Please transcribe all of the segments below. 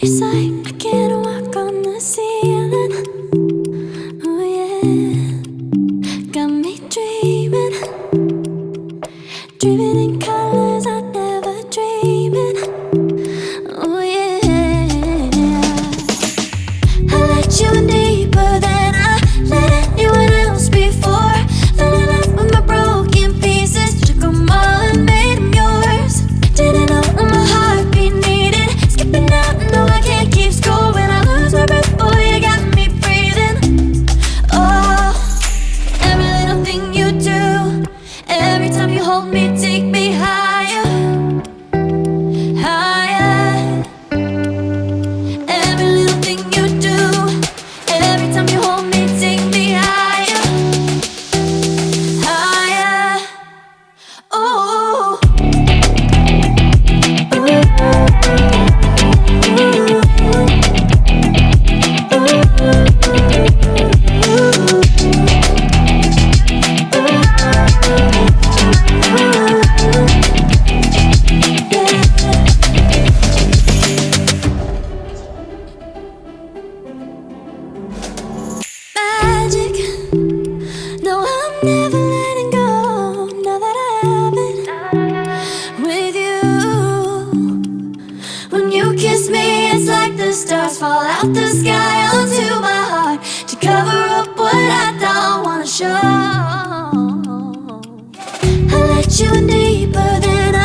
It's like I can't walk on the ceiling. Oh yeah, got me dreaming, dreaming in colors I never dreamed in. Oh yeah, I let you in deeper than I let anyone else before. Fell in love with my broken pieces, took them all and made them yours. Didn't know what my heartbeat needed, skipping out, no I can't keep score. When I lose my breath, boy, you got me breathing. Oh, every little thing you do, every time you hold me, take me higher, higher. Every little thing you do, every time you hold me, take me higher, higher. Oh, magic. No, I'm never letting go. Now that I have it with you. When you kiss me, it's like the stars fall out the sky onto my heart to cover up what I don't wanna show. I let you in deeper than I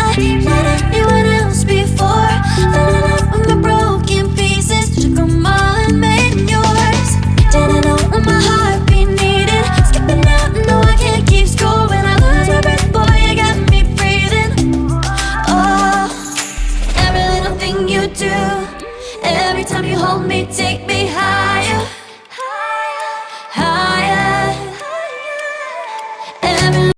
let anyone else before. Fell in love with my broken pieces, took them all and made them yours. Didn't know what my heartbeat needed, skipping out, no I can't keep score. When I lose my breath, boy, you got me breathing. Oh, every little thing you do, every time you hold me, take